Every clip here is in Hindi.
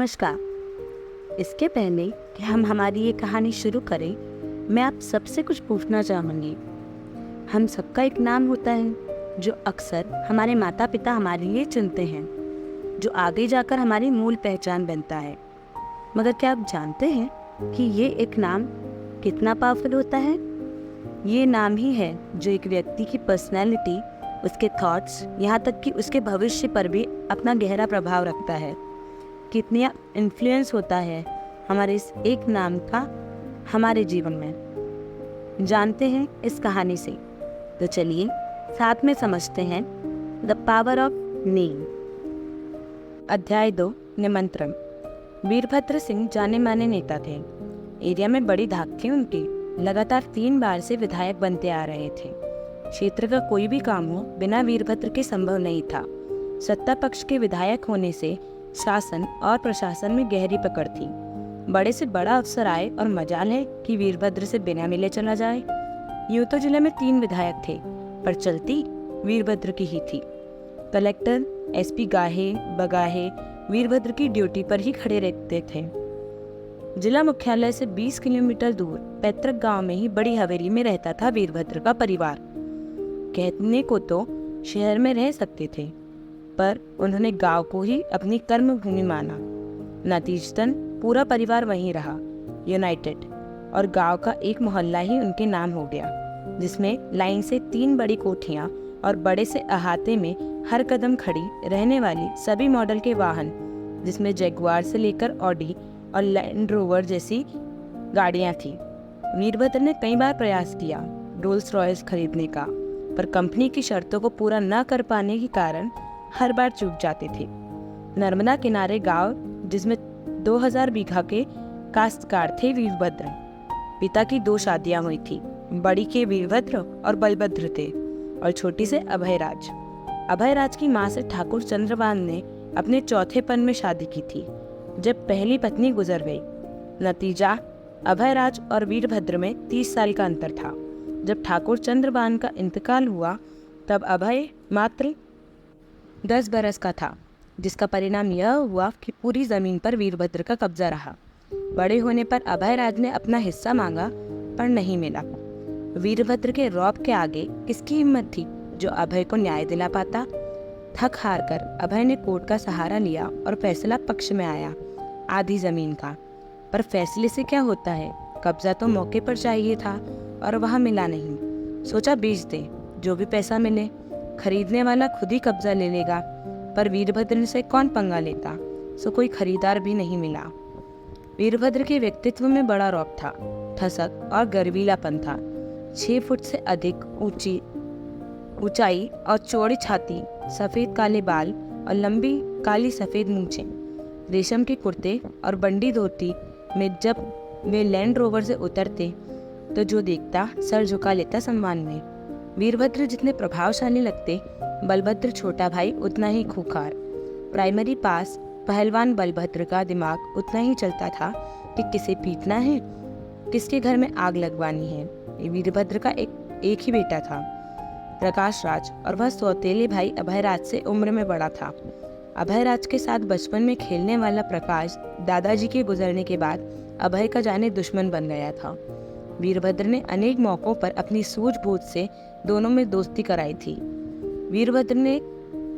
नमस्कार। इसके पहले कि हम हमारी ये कहानी शुरू करें, मैं आप सबसे कुछ पूछना चाहूँगी। हम सबका एक नाम होता है जो अक्सर हमारे माता पिता हमारे लिए चुनते हैं, जो आगे जाकर हमारी मूल पहचान बनता है। मगर क्या आप जानते हैं कि ये एक नाम कितना पावरफुल होता है? ये नाम ही है जो एक व्यक्ति की पर्सनैलिटी, उसके थॉट्स, यहाँ तक कि उसके भविष्य पर भी अपना गहरा प्रभाव रखता है। कितनी इन्फ्लुएंस होता है हमारे इस एक नाम का हमारे जीवन में, जानते हैं इस कहानी से। तो चलिए साथ में समझते हैं द पावर ऑफ नेम। अध्याय 2, निमंत्रण। वीरभद्र सिंह जाने माने नेता थे। एरिया में बड़ी धाक थी उनकी। लगातार 3 बार से विधायक बनते आ रहे थे। क्षेत्र का कोई भी काम हो बिना वीरभद्र के संभव नहीं था। सत्ता पक्ष के विधायक होने से शासन और प्रशासन में गहरी पकड़ थी। बड़े से बड़ा अफसर आए और मजाल है कि वीरभद्र से बिना मिले चला जाए। यूं तो जिले में 3 विधायक थे, पर चलती वीरभद्र की ही थी। कलेक्टर, एसपी गाहे बगाहे वीरभद्र की ड्यूटी पर ही खड़े रहते थे। जिला मुख्यालय से 20 किलोमीटर दूर पैतृक गांव में ही बड़ी हवेली में रहता था वीरभद्र का परिवार। कहने को तो शहर में रह सकते थे, पर उन्होंने गांव को ही अपनी कर्म भूमि माना। नतीजतन पूरा परिवार वहीं रहा, यूनाइटेड, और गांव का एक मोहल्ला ही उनके नाम हो गया, जिसमें लाइन से 3 बड़ी कोठियां और बड़े से अहाते में हर कदम खड़ी रहने वाली सभी मॉडल के वाहन, जिसमें जैगुआर से लेकर ऑडी और लैंड रोवर जैसी गाड़ियां थी। वीरभद्र ने कई बार प्रयास किया रोल्स रॉयस खरीदने का, पर कंपनी की शर्तों को पूरा न कर पाने के कारण हर बार चूक जाते थे। नर्मदा किनारे गांव, जिसमें 2000 बीघा के काश्तकार थे वीरभद्र। पिता की 2 शादियां हुई थी। बड़ी के वीरभद्र और बलभद्र थे, और छोटी से अभयराज। अभयराज की मां से ठाकुर चंद्रबान ने अपने चौथे पन में शादी की थी, जब पहली पत्नी गुजर गई। नतीजा अभयराज और वीरभद्र में 30 साल का अंतर था। जब ठाकुर चंद्रबान का इंतकाल हुआ, तब अभय मात्र 10 बरस का था, जिसका परिणाम यह हुआ कि पूरी जमीन पर वीरभद्र का कब्जा रहा। बड़े होने पर अभयराज ने अपना हिस्सा मांगा, पर नहीं मिला। वीरभद्र के रौब के आगे किसकी हिम्मत थी जो अभय को न्याय दिला पाता? थक हार कर अभय ने कोर्ट का सहारा लिया और फैसला पक्ष में आया, आधी जमीन का। पर फैसले से क्या होता है? कब्जा तो मौके पर चाहिए था, और वह मिला नहीं। सोचा बेच दे, जो भी पैसा मिले। खरीदने वाला खुद ही कब्जा ले लेगा, पर वीरभद्र से कौन पंगा लेता? सो कोई खरीदार भी नहीं मिला। वीरभद्र के व्यक्तित्व में बड़ा रौब था, ठसक और गर्वीलापन था। 6 फुट से अधिक ऊंचाई और चौड़ी छाती, सफेद काले बाल और लंबी काली सफेद मूंछें। रेशम के कुर्ते और बंडी धोती में जब वे लैंड रोवर से उतरते तो जो देखता सर झुका लेता सम्मान में। वीरभद्र जितने प्रभावशाली लगते, बलभद्र छोटा भाई उतना ही खूंखार। प्राइमरी पास पहलवान बलभद्र का दिमाग उतना ही चलता था कि किसे पीटना है, किसके घर में आग लगवानी है। वीरभद्र का एक ही बेटा था, प्रकाश राज, और वह सौतेले भाई अभयराज से उम्र में बड़ा था। अभयराज के साथ बचपन में खेलने वाला प्रकाश दादाजी के गुजरने के बाद अभय का जाने दुश्मन बन गया था। वीरभद्र ने अनेक मौकों पर अपनी सूझबूझ से दोनों में दोस्ती कराई थी। वीरभद्र ने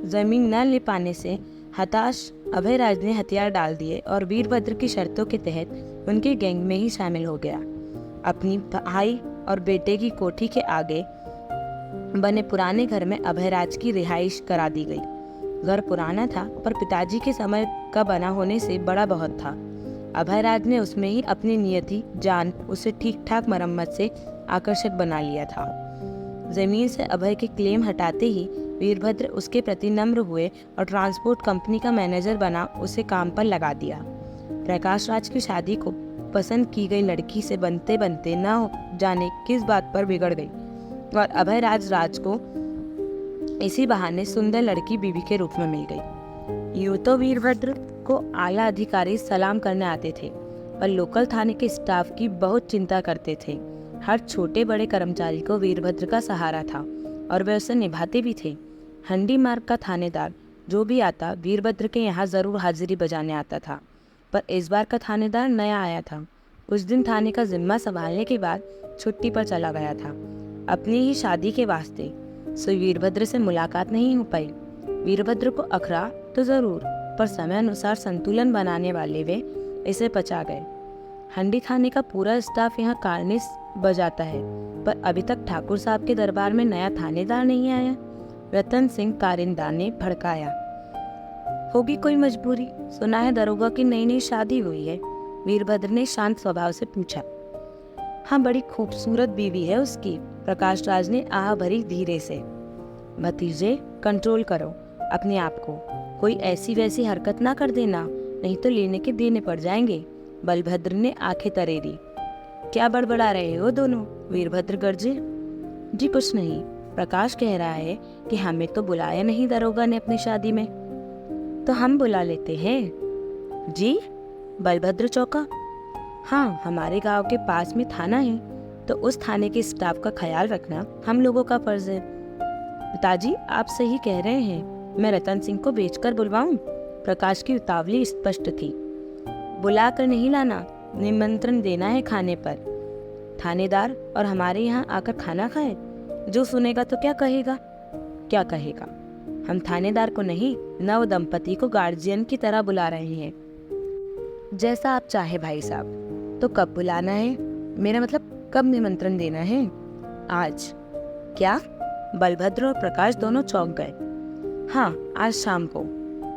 जमीन न ले पाने से हताश अभयराज ने हथियार डाल दिए और वीरभद्र की शर्तों के तहत उनके गैंग में ही शामिल हो गया। अपनी भाई और बेटे की कोठी के आगे बने पुराने घर में अभयराज की रिहाइश करा दी गई। घर पुराना था, पर पिताजी के समय का बना होने से बड़ा बहुत था। अभयराज ने उसमें ही अपनी नियति जान उसे ठीक ठाक मरम्मत से आकर्षक बना लिया था। जमीन से अभय के क्लेम हटाते ही वीरभद्र उसके प्रति नम्र हुए और ट्रांसपोर्ट कंपनी का मैनेजर बना उसे काम पर लगा दिया। प्रकाश राज की शादी को पसंद की गई लड़की से बनते बनते न जाने किस बात पर बिगड़ गई, और अभयराज को इसी बहाने सुंदर लड़की बीवी के रूप में मिल गई। यूं तो वीरभद्र को आला अधिकारी सलाम करने आते थे, पर लोकल थाने के स्टाफ की बहुत चिंता करते थे। हर छोटे बड़े कर्मचारी को वीरभद्र का सहारा था, और वे उसे निभाते भी थे। हंडी मार्ग का थानेदार जो भी आता वीरभद्र के यहाँ जरूर हाजिरी बजाने आता था। पर इस बार का थानेदार नया आया था। उस दिन थाने का जिम्मा संभालने के बाद छुट्टी पर चला गया था अपनी ही शादी के वास्ते, सो वीरभद्र से मुलाकात नहीं हो पाई। वीरभद्र को अखरा तो जरूर, पर समय अनुसार संतुलन बनाने वाले वे इसे पचा गए। हंडी थाने का पूरा स्टाफ यहाँ कार्निस बजाता है, पर अभी तक ठाकुर साहब के दरबार में नया थानेदार नहीं आया। रतन सिंह कारिंदा ने भड़काया। होगी कोई मजबूरी, सुना है दरोगा की नई नई शादी हुई है। वीरभद्र ने शांत स्वभाव से पूछा। हाँ, बड़ी खूबसूरत बीवी है उसकी, प्रकाश राज ने आह भरी धीरे से। भतीजे, कंट्रोल करो अपने आप को, कोई ऐसी वैसी हरकत ना कर देना, नहीं तो लेने के देने पड़ जाएंगे। बलभद्र ने आंखें तरेरी। क्या बड़बड़ा रहे हो दोनों? वीरभद्र गरजे। जी कुछ नहीं, प्रकाश कह रहा है कि हमें तो बुलाया नहीं दरोगा ने अपनी शादी में, तो हम बुला लेते हैं। जी? बलभद्र चौंका। हाँ, हमारे गांव के पास में थाना है, तो उस थाने के स्टाफ का ख्याल रखना हम लोगों का फर्ज है। पिताजी, आप सही कह रहे हैं, मैं रतन सिंह को बेचकर बुलवाऊं? प्रकाश की उतावली स्पष्ट थी। बुला कर नहीं लाना, निमंत्रण देना है खाने पर। थानेदार और हमारे यहाँ आकर खाना खाए, जो सुनेगा तो क्या कहेगा? क्या कहेगा? हम थानेदार को नहीं, नव दंपति को गार्जियन की तरह बुला रहे हैं। जैसा आप चाहे भाई साहब। तो कब बुलाना है? मेरा मतलब कब निमंत्रण देना है? आज। क्या? बलभद्र और प्रकाश दोनों चौंक गए। हाँ, आज शाम को।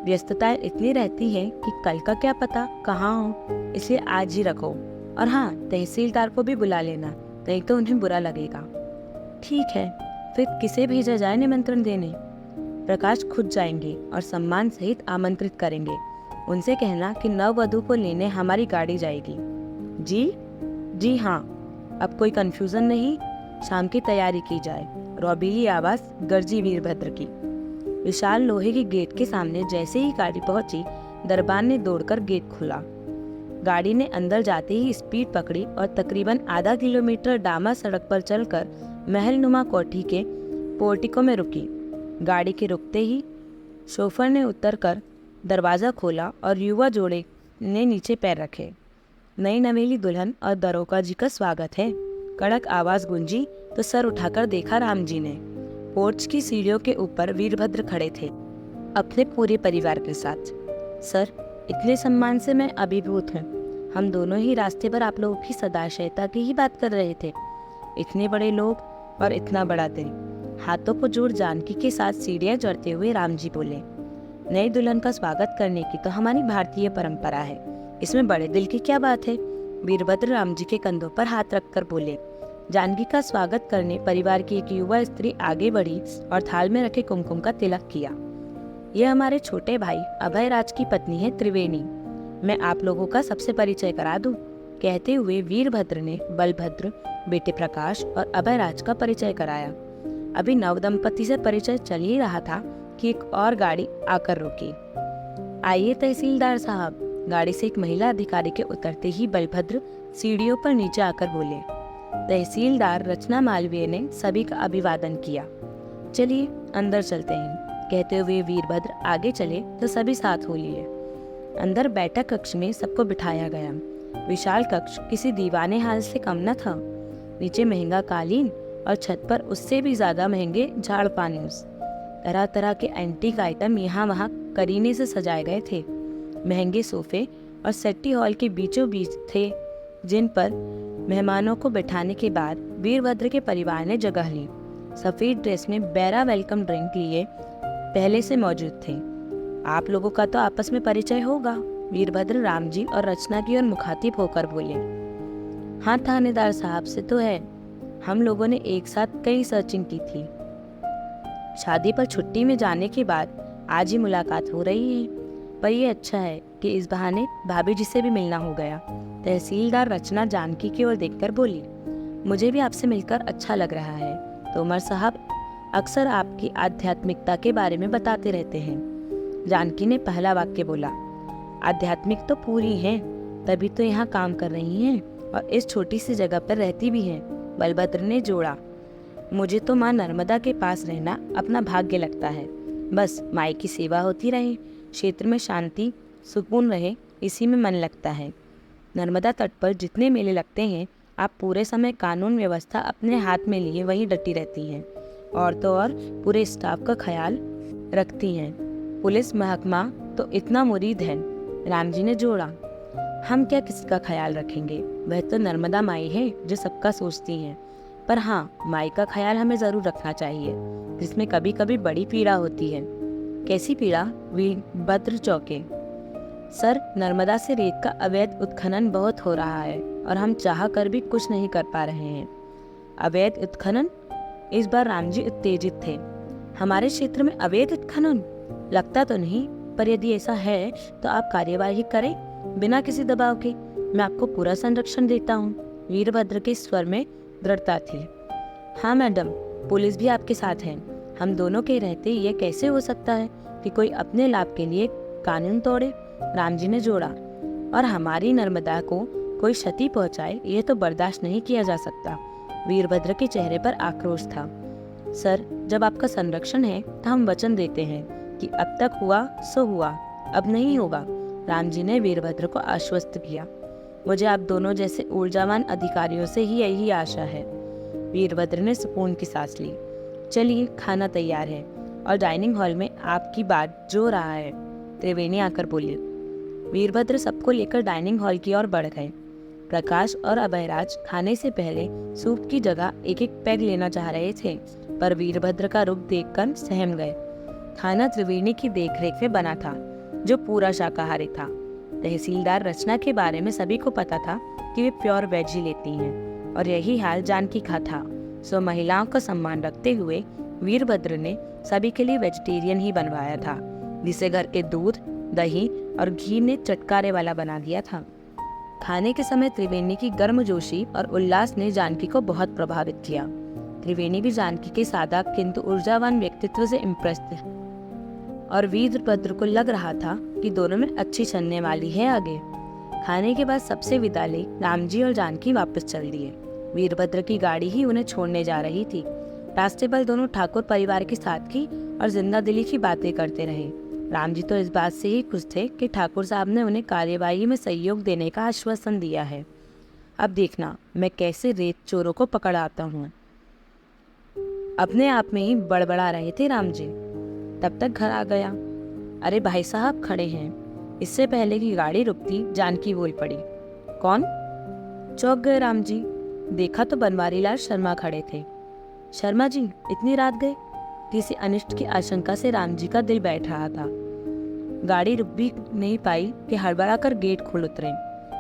व्यस्तताएं इतनी रहती है कि कल का क्या पता कहाँ हो, इसलिए आज ही रखो। और हाँ, तहसीलदार को भी बुला लेना, नहीं तो उन्हें बुरा लगेगा। ठीक है, फिर किसे भेजा जाए निमंत्रण देने? प्रकाश खुद जाएंगे और सम्मान सहित आमंत्रित करेंगे। उनसे कहना कि नववधु को लेने हमारी गाड़ी जाएगी। जी? जी हाँ। अब कोई कंफ्यूजन नहीं, शाम की तैयारी की जाए। रौबीली आवाज गर्जी वीरभद्र की। विशाल लोहे के गेट के सामने जैसे ही गाड़ी पहुंची, दरबान ने दौड़कर गेट खोला। गाड़ी ने अंदर जाते ही स्पीड पकड़ी और तकरीबन आधा किलोमीटर डामर सड़क पर चलकर महलनुमा कोठी के पोर्टिको में रुकी। गाड़ी के रुकते ही शोफर ने उतरकर दरवाज़ा खोला और युवा जोड़े ने नीचे पैर रखे। नई नवेली दुल्हन और दरोगा जी का स्वागत है, कड़क आवाज़ गूंजी तो सर उठाकर देखा राम जी ने। पोर्च की सीढ़ियों के ऊपर वीरभद्र खड़े थे अपने पूरे परिवार के साथ। सर, इतने सम्मान से मैं अभिभूत हूँ। हम दोनों ही रास्ते पर आप लोगों की सदाशयता की ही बात कर रहे थे। इतने बड़े लोग और इतना बड़ा दिन। हाथों को जोड़ जानकी के साथ सीढ़ियां चढ़ते हुए राम जी बोले। नई दुल्हन का स्वागत करने की तो हमारी भारतीय परंपरा है, इसमें बड़े दिल की क्या बात है? वीरभद्र राम जी के कंधों पर हाथ रखकर बोले। जानकी का स्वागत करने परिवार की एक युवा स्त्री आगे बढ़ी और थाल में रखे कुमकुम का तिलक किया। यह हमारे छोटे भाई अभय राज की पत्नी है त्रिवेणी। मैं आप लोगों का सबसे परिचय करा दूं। कहते हुए वीरभद्र ने बलभद्र, बेटे प्रकाश और अभय राज का परिचय कराया। अभी नवदंपति से परिचय चल ही रहा था कि एक और गाड़ी आकर रुकी। आइए तहसीलदार साहब। गाड़ी से एक महिला अधिकारी के उतरते ही बलभद्र सीढ़ियों पर नीचे आकर बोले। तहसीलदार रचना मालवीय ने सभी का अभिवादन किया। चलिए अंदर चलते हैं। कहते हुए वीरभद्र आगे चले तो सभी साथ हो लिए। अंदर बैठक कक्ष में सबको बिठाया गया। विशाल कक्ष किसी दीवाने हाल से कम न था। नीचे महंगा कालीन और छत पर उससे भी ज्यादा महंगे झाड़ पानूस। तरह तरह के एंटीक आइटम यहाँ वहाँ करीने से सजाए गए थे। महंगे सोफे और सेट्टी हॉल के बीचों बीच थे, जिन पर मेहमानों को बैठाने के बाद वीरभद्र के परिवार ने जगह ली। सफेद ड्रेस में बैरा वेलकम ड्रिंक लिए पहले से मौजूद थे। आप लोगों का तो आपस में परिचय होगा। वीरभद्र राम जी और रचना की ओर मुखातिब होकर बोले। हाँ थानेदार साहब से तो है, हम लोगों ने एक साथ कई सर्चिंग की थी। शादी पर छुट्टी में जाने के बाद आज ही मुलाकात हो रही है, पर यह अच्छा है कि इस बहाने भाभी जी से भी मिलना हो गया। तहसीलदार रचना जानकी की ओर देखकर बोली। मुझे भी आपसे मिलकर अच्छा लग रहा है। तोमर साहब अक्सर आपकी आध्यात्मिकता के बारे में बताते रहते हैं। जानकी ने पहला वाक्य बोला। आध्यात्मिक तो पूरी हैं, तभी तो यहाँ काम कर रही हैं और इस छोटी सी जगह पर रहती भी हैं। बलभद्र ने जोड़ा। मुझे तो माँ नर्मदा के पास रहना अपना भाग्य लगता है। बस माई की सेवा होती रहे, क्षेत्र में शांति सुकून रहे, इसी में मन लगता है। नर्मदा तट पर जितने मेले लगते हैं, आप पूरे समय कानून व्यवस्था अपने हाथ में लिए वहीं डटी रहती हैं और तो और पूरे स्टाफ का ख्याल रखती हैं। पुलिस महकमा तो इतना मुरीद है। राम जी ने जोड़ा, हम क्या किसका ख्याल रखेंगे, वह तो नर्मदा माई है जो सबका सोचती हैं। पर हाँ, माई का ख्याल हमें ज़रूर रखना चाहिए, जिसमें कभी कभी बड़ी पीड़ा होती है। कैसी पीड़ा? वीरभद्र चौके। सर, नर्मदा से रेत का अवैध उत्खनन बहुत हो रहा है और हम चाह कर भी कुछ नहीं कर पा रहे हैं। अवैध उत्खनन? इस बार राम जी उत्तेजित थे। हमारे क्षेत्र में अवैध उत्खनन? लगता तो नहीं, पर यदि ऐसा है तो आप कार्यवाही करें बिना किसी दबाव के। मैं आपको पूरा संरक्षण देता हूँ। वीरभद्र के स्वर में दृढ़ता थी। हाँ मैडम, पुलिस भी आपके साथ है। हम दोनों के रहते ये कैसे हो सकता है कि कोई अपने लाभ के लिए कानून तोड़े? राम जी ने जोड़ा, और हमारी नर्मदा को कोई क्षति पहुंचाए ये तो बर्दाश्त नहीं किया जा सकता। वीरभद्र के चेहरे पर आक्रोश था। सर, जब आपका संरक्षण है तो हम वचन देते हैं कि अब तक हुआ सो हुआ, अब नहीं होगा। राम जी ने वीरभद्र को आश्वस्त किया। मुझे आप दोनों जैसे ऊर्जावान अधिकारियों से ही यही आशा है। वीरभद्र ने सुकून की सांस ली। चलिए, खाना तैयार है और डाइनिंग हॉल में आपकी बात जो रहा है। त्रिवेणी आकर बोली। वीरभद्र सबको लेकर डाइनिंग हॉल की ओर बढ़ गए। प्रकाश और अभयराज खाने से पहले सूप की जगह एक एक पैग लेना चाह रहे थे, पर वीरभद्र का रुख देखकर सहम गए। खाना त्रिवेणी की देखरेख में बना था, जो पूरा शाकाहारी था। तहसीलदार रचना के बारे में सभी को पता था कि वे प्योर वेज ही लेती हैं, और यही हाल जानकी का था। सो महिलाओं का सम्मान रखते हुए वीरभद्र ने सभी के लिए वेजिटेरियन ही बनवाया था, जिसे घर के दूध, दही और घी ने चटकारे वाला बना दिया था। खाने के समय त्रिवेणी की गर्मजोशी और उल्लास ने जानकी को बहुत प्रभावित किया। त्रिवेणी भी जानकी के सादा किंतु ऊर्जावान व्यक्तित्व से इम्प्रेस थे, और वीरभद्र को लग रहा था कि दोनों में अच्छी चलने वाली है आगे। खाने के बाद सबसे विदा ले राम जी और जानकी वापस चल दिए। वीरभद्र की गाड़ी ही उन्हें छोड़ने जा रही थी। रास्ते पर दोनों ठाकुर परिवार के साथ की और जिंदा दिली की बातें करते रहे। राम जी तो इस बात से ही खुश थे कि ठाकुर साहब ने उन्हें कार्यवाही में सहयोग देने का आश्वासन दिया है। अब देखना मैं कैसे रेत चोरों को पकड़ आता हूँ। अपने आप में ही बड़बड़ा रहे थे राम जी। तब तक घर आ गया। अरे भाई साहब खड़े हैं। इससे पहले कि गाड़ी रुकती, जानकी बोल पड़ी। कौन? चौंक गए राम जी। देखा तो बनवारीलाल शर्मा खड़े थे। शर्मा जी इतनी रात गए? किसी अनिष्ट की आशंका से राम जी का दिल बैठ रहा था। गाड़ी रुक भी नहीं पाई कि हड़बड़ा कर गेट खोल उतरे।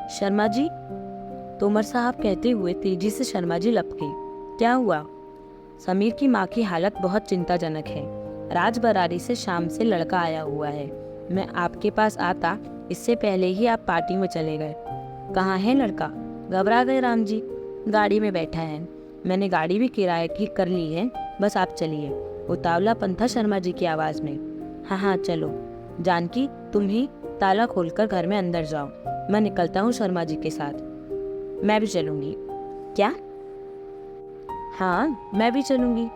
शर्मा जी, तोमर साहब कहते हुए तेजी से शर्मा जी लपके। क्या हुआ? समीर की माँ की हालत बहुत चिंताजनक है। राजबरारी से शाम से लड़का आया हुआ है। मैं आपके पास आता इससे पहले ही आप पार्टी में चले गए। कहाँ है लड़का? घबरा गए राम जी। गाड़ी में बैठा है। मैंने गाड़ी भी किराए की कर ली है, बस आप चलिए। उतावलापन था शर्मा जी की आवाज में। हाँ हाँ चलो। जानकी, तुम ही ताला खोलकर घर में अंदर जाओ। मैं निकलता हूँ शर्मा जी के साथ। मैं भी चलूंगी। क्या? हाँ, मैं भी चलूंगी।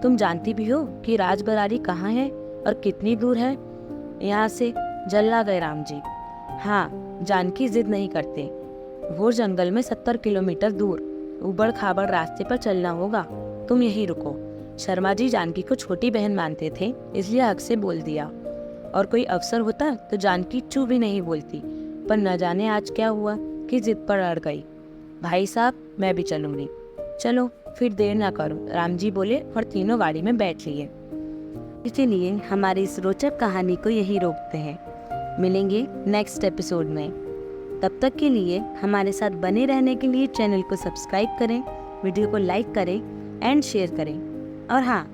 तुम जानती भी हो कि राजबरारी कहाँ है और कितनी दूर है यहाँ से? जल्ला गए राम जी। हाँ, जानकी जिद नहीं करते। वो जंगल में 70 किलोमीटर दूर उबड़ खाबड़ रास्ते पर चलना होगा। तुम यहीं रुको। शर्मा जी जानकी को छोटी बहन मानते थे, इसलिए हक से बोल दिया। और कोई अवसर होता तो जानकी चू भी नहीं बोलती, पर न जाने आज क्या हुआ कि जिद पर अड़ गई। भाई साहब, मैं भी चलूंगी। चलो फिर देर ना करो, राम जी बोले और तीनों गाड़ी में बैठ लिए। इसीलिए हमारी इस रोचक कहानी को यही रोकते हैं। मिलेंगे नेक्स्ट एपिसोड में। तब तक के लिए हमारे साथ बने रहने के लिए चैनल को सब्सक्राइब करें, वीडियो को लाइक करें एंड शेयर करें। और हाँ,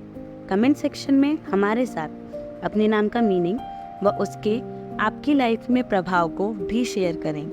कमेंट सेक्शन में हमारे साथ अपने नाम का मीनिंग व उसके आपकी लाइफ में प्रभाव को भी शेयर करें।